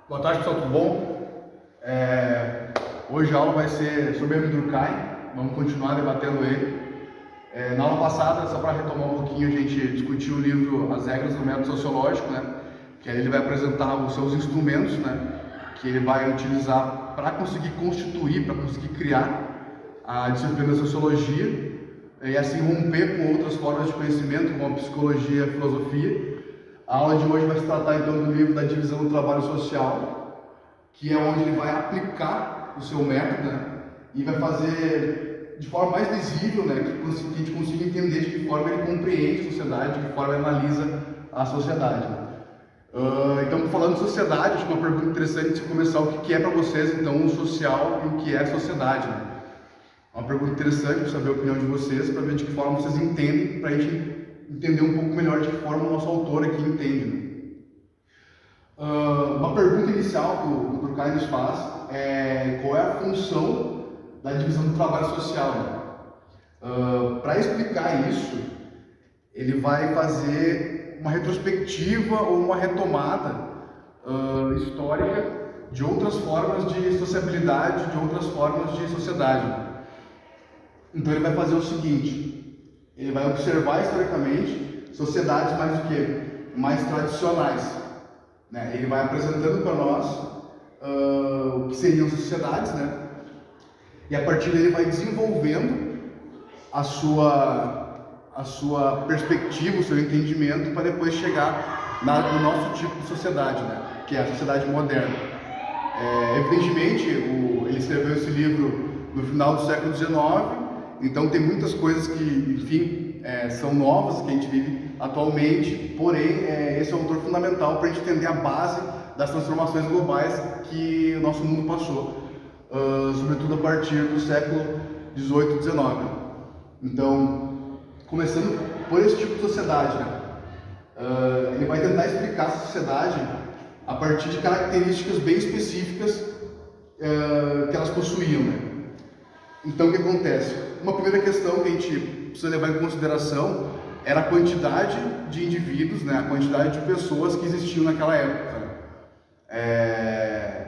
Boa tarde, pessoal, tudo bom? Hoje a aula vai ser sobre Emile Durkheim, vamos continuar debatendo ele. Na aula passada, só para retomar um pouquinho, a gente discutiu o livro As Regras do Método Sociológico, né? Que aí ele vai apresentar os seus instrumentos, né? Que ele vai utilizar para conseguir constituir, para conseguir criar a disciplina da Sociologia e assim romper com outras formas de conhecimento, como a psicologia e a filosofia. A aula de hoje vai se tratar então do livro da divisão do trabalho social, que é onde ele vai aplicar o seu método, né? E vai fazer de forma mais visível, né? Que a gente consiga entender de que forma ele compreende a sociedade, de que forma ele analisa a sociedade. Então, falando de sociedade, acho que uma pergunta interessante de começar o que é para vocês então o social e o que é a sociedade, né? Uma pergunta interessante para saber a opinião de vocês, para ver de que forma vocês entendem, para a gente entender um pouco melhor de que forma o nosso autor aqui entende, né? Uma pergunta inicial que o Durkheim nos faz é qual é a função da divisão do trabalho social, né? Para explicar isso, ele vai fazer uma retrospectiva ou uma retomada histórica de outras formas de sociabilidade, de outras formas de sociedade. Então ele vai fazer o seguinte: ele vai observar historicamente sociedades mais o quê? Mais tradicionais, né? Ele vai apresentando para nós o que seriam sociedades, né? E a partir dele vai desenvolvendo a sua perspectiva, o seu entendimento, para depois chegar no nosso tipo de sociedade, né? Que é a sociedade moderna. Evidentemente, ele escreveu esse livro no final do século XIX, então tem muitas coisas que, enfim, são novas que a gente vive atualmente, porém, esse é um autor fundamental para a gente entender a base das transformações globais que o nosso mundo passou, sobretudo a partir do século XVIII e XIX. Então, começando por esse tipo de sociedade, né? Ele vai tentar explicar essa sociedade a partir de características bem específicas que elas possuíam, né? Então, o que acontece? Uma primeira questão que a gente precisa levar em consideração era a quantidade de indivíduos, né? A quantidade de pessoas que existiam naquela época.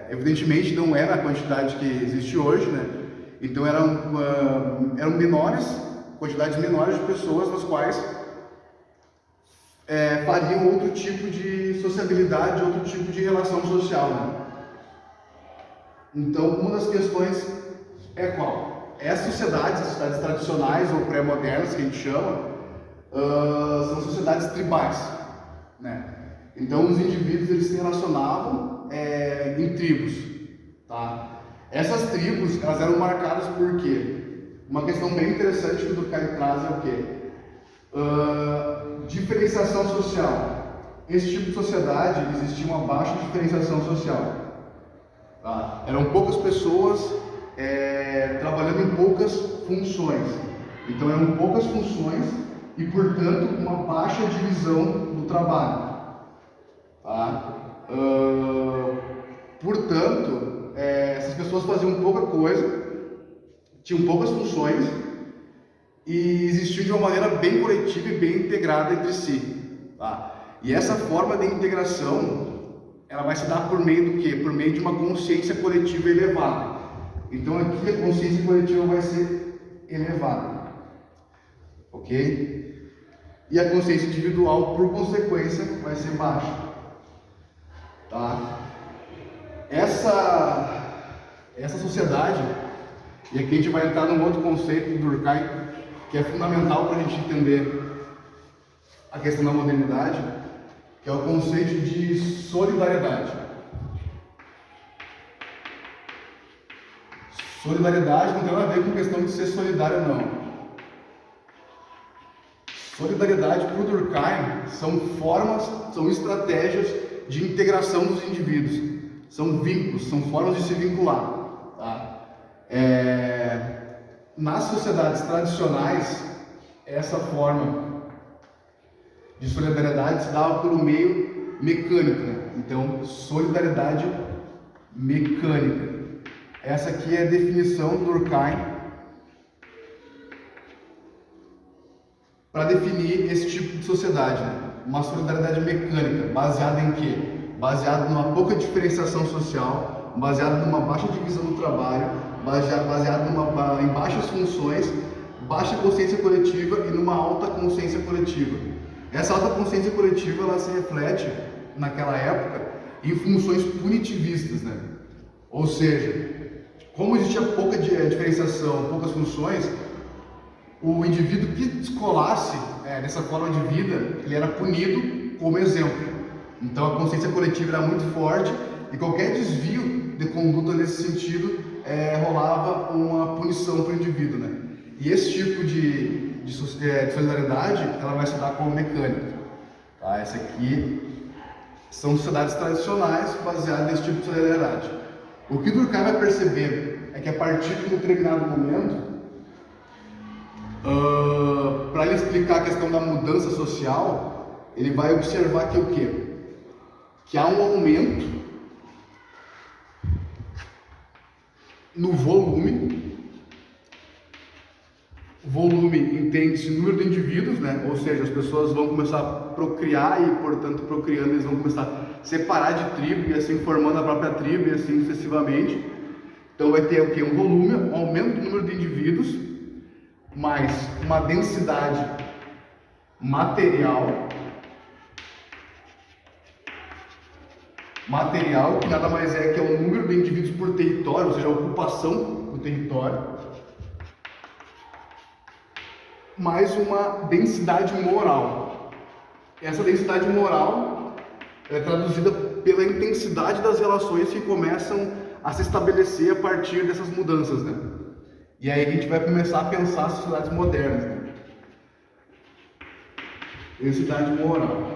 Evidentemente, não era a quantidade que existe hoje, né? Então, eram menores, quantidades menores de pessoas nas quais fariam outro tipo de sociabilidade, outro tipo de relação social, né? Então, uma das questões é qual? As sociedades tradicionais ou pré-modernas, que a gente chama, são sociedades tribais, né? Então, os indivíduos eles se relacionavam em tribos, tá? Essas tribos elas eram marcadas por quê? Uma questão bem interessante que o Durkheim traz é o quê? Diferenciação social. Esse tipo de sociedade existia uma baixa diferenciação social, tá? Eram poucas pessoas trabalhando em poucas funções. Então eram poucas funções e, portanto, uma baixa divisão do trabalho, tá? Portanto, essas pessoas faziam pouca coisa, tinham poucas funções e existiam de uma maneira bem coletiva e bem integrada entre si, tá? E essa forma de integração, ela vai se dar por meio do quê? Por meio de uma consciência coletiva elevada. Então aqui a consciência coletiva vai ser elevada, ok? E a consciência individual, por consequência, vai ser baixa, tá? Essa sociedade, e aqui a gente vai entrar num outro conceito do Durkheim, que é fundamental para a gente entender a questão da modernidade, que é o conceito de solidariedade. Solidariedade não tem nada a ver com questão de ser solidário, não. Solidariedade para o Durkheim são estratégias de integração dos indivíduos, são vínculos, são formas de se vincular, tá? Nas sociedades tradicionais, essa forma de solidariedade se dava pelo meio mecânico, né? Então, solidariedade mecânica. Essa aqui é a definição do Durkheim para definir esse tipo de sociedade, né? Uma solidariedade mecânica, baseada em quê? baseado numa pouca diferenciação social, baseado numa baixa divisão do trabalho, baseado em baixas funções, baixa consciência coletiva e numa alta consciência coletiva. Essa alta consciência coletiva ela se reflete naquela época em funções punitivistas, né? Ou seja, como existia pouca diferenciação, poucas funções, o indivíduo que descolasse dessa forma de vida, ele era punido como exemplo. Então a consciência coletiva era muito forte e qualquer desvio de conduta nesse sentido rolava uma punição para o indivíduo, né? E esse tipo de solidariedade, ela vai se dar como mecânica. Tá? Essa aqui são sociedades tradicionais baseadas nesse tipo de solidariedade. O que Durkheim vai perceber é que a partir de um determinado momento, para ele explicar a questão da mudança social, ele vai observar que o quê? Que há um aumento no volume entende-se número de indivíduos, né? Ou seja, as pessoas vão começar a procriar e, portanto, procriando, eles vão começar a separar de tribo e assim formando a própria tribo e assim sucessivamente. Então vai ter o quê? Um volume, um aumento do número de indivíduos, mais uma densidade material, que nada mais é que é o número de indivíduos por território, ou seja, a ocupação do território, mais uma densidade moral. Essa densidade moral é traduzida pela intensidade das relações que começam a se estabelecer a partir dessas mudanças, né? E aí a gente vai começar a pensar as sociedades modernas, né? Densidade moral.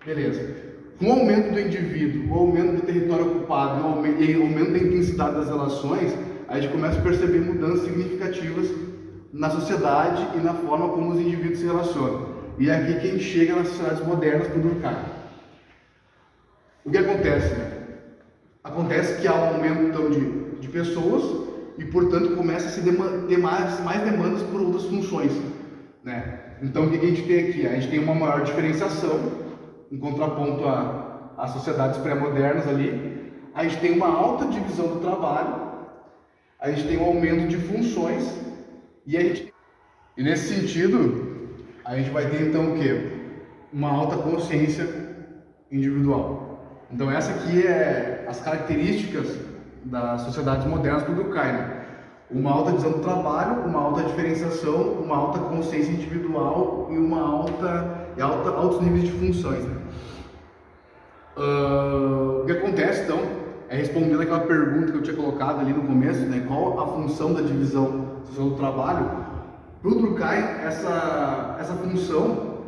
Beleza. Com o aumento do indivíduo, o aumento do território ocupado e o aumento da intensidade das relações, a gente começa a perceber mudanças significativas na sociedade e na forma como os indivíduos se relacionam. E é aqui que a gente chega nas sociedades modernas por Durkheim. O que acontece? Acontece que há um aumento então, de pessoas e, portanto, começa a se ter mais demandas por outras funções, né? Então, o que a gente tem aqui? A gente tem uma maior diferenciação, em contraponto às sociedades pré-modernas ali. A gente tem uma alta divisão do trabalho, a gente tem um aumento de funções e nesse sentido, a gente vai ter então o quê? Uma alta consciência individual. Então essa aqui é as características das sociedades modernas do Durkheim, né? Uma alta divisão do trabalho, uma alta diferenciação, uma alta consciência individual e altos níveis de funções, né? O que acontece então é respondendo aquela pergunta que eu tinha colocado ali no começo, né? Qual a função da divisão social do trabalho? Para o Durkheim, essa função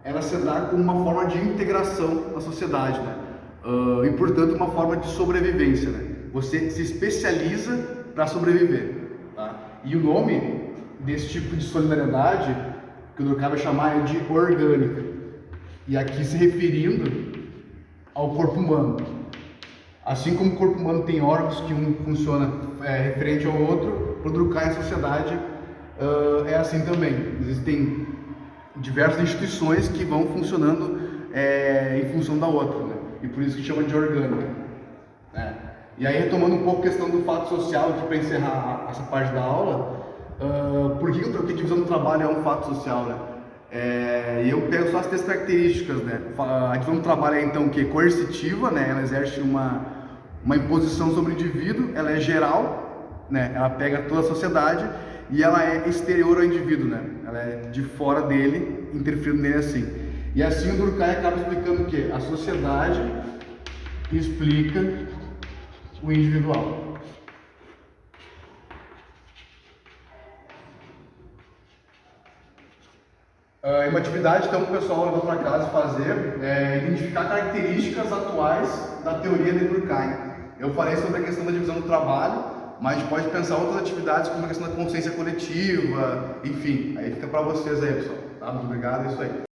ela se dá como uma forma de integração na sociedade, né? E portanto uma forma de sobrevivência, né? Você se especializa para sobreviver, tá? E o nome desse tipo de solidariedade que o Durkheim vai chamar de orgânica, e aqui se referindo ao corpo humano. Assim como o corpo humano tem órgãos que um funciona referente ao outro, para o Durkheim a sociedade é assim também. Existem diversas instituições que vão funcionando em função da outra, né? E por isso que chama de orgânica, né? E aí, retomando um pouco a questão do fato social, aqui para encerrar essa parte da aula, por que a divisão do trabalho é um fato social, né? E eu pego só as três características, né? A divisão do trabalho é então o que? Coercitiva, né? Ela exerce uma imposição sobre o indivíduo, ela é geral, né? Ela pega toda a sociedade e ela é exterior ao indivíduo, né? Ela é de fora dele, interferindo nele assim. E assim o Durkheim acaba explicando o que? A sociedade explica o individual. Uma atividade então que o pessoal leva para casa fazer é identificar características atuais da teoria de Durkheim. Eu falei sobre a questão da divisão do trabalho, mas a gente pode pensar outras atividades como a questão da consciência coletiva, enfim, aí fica para vocês aí, pessoal. Tá? Muito obrigado, é isso aí.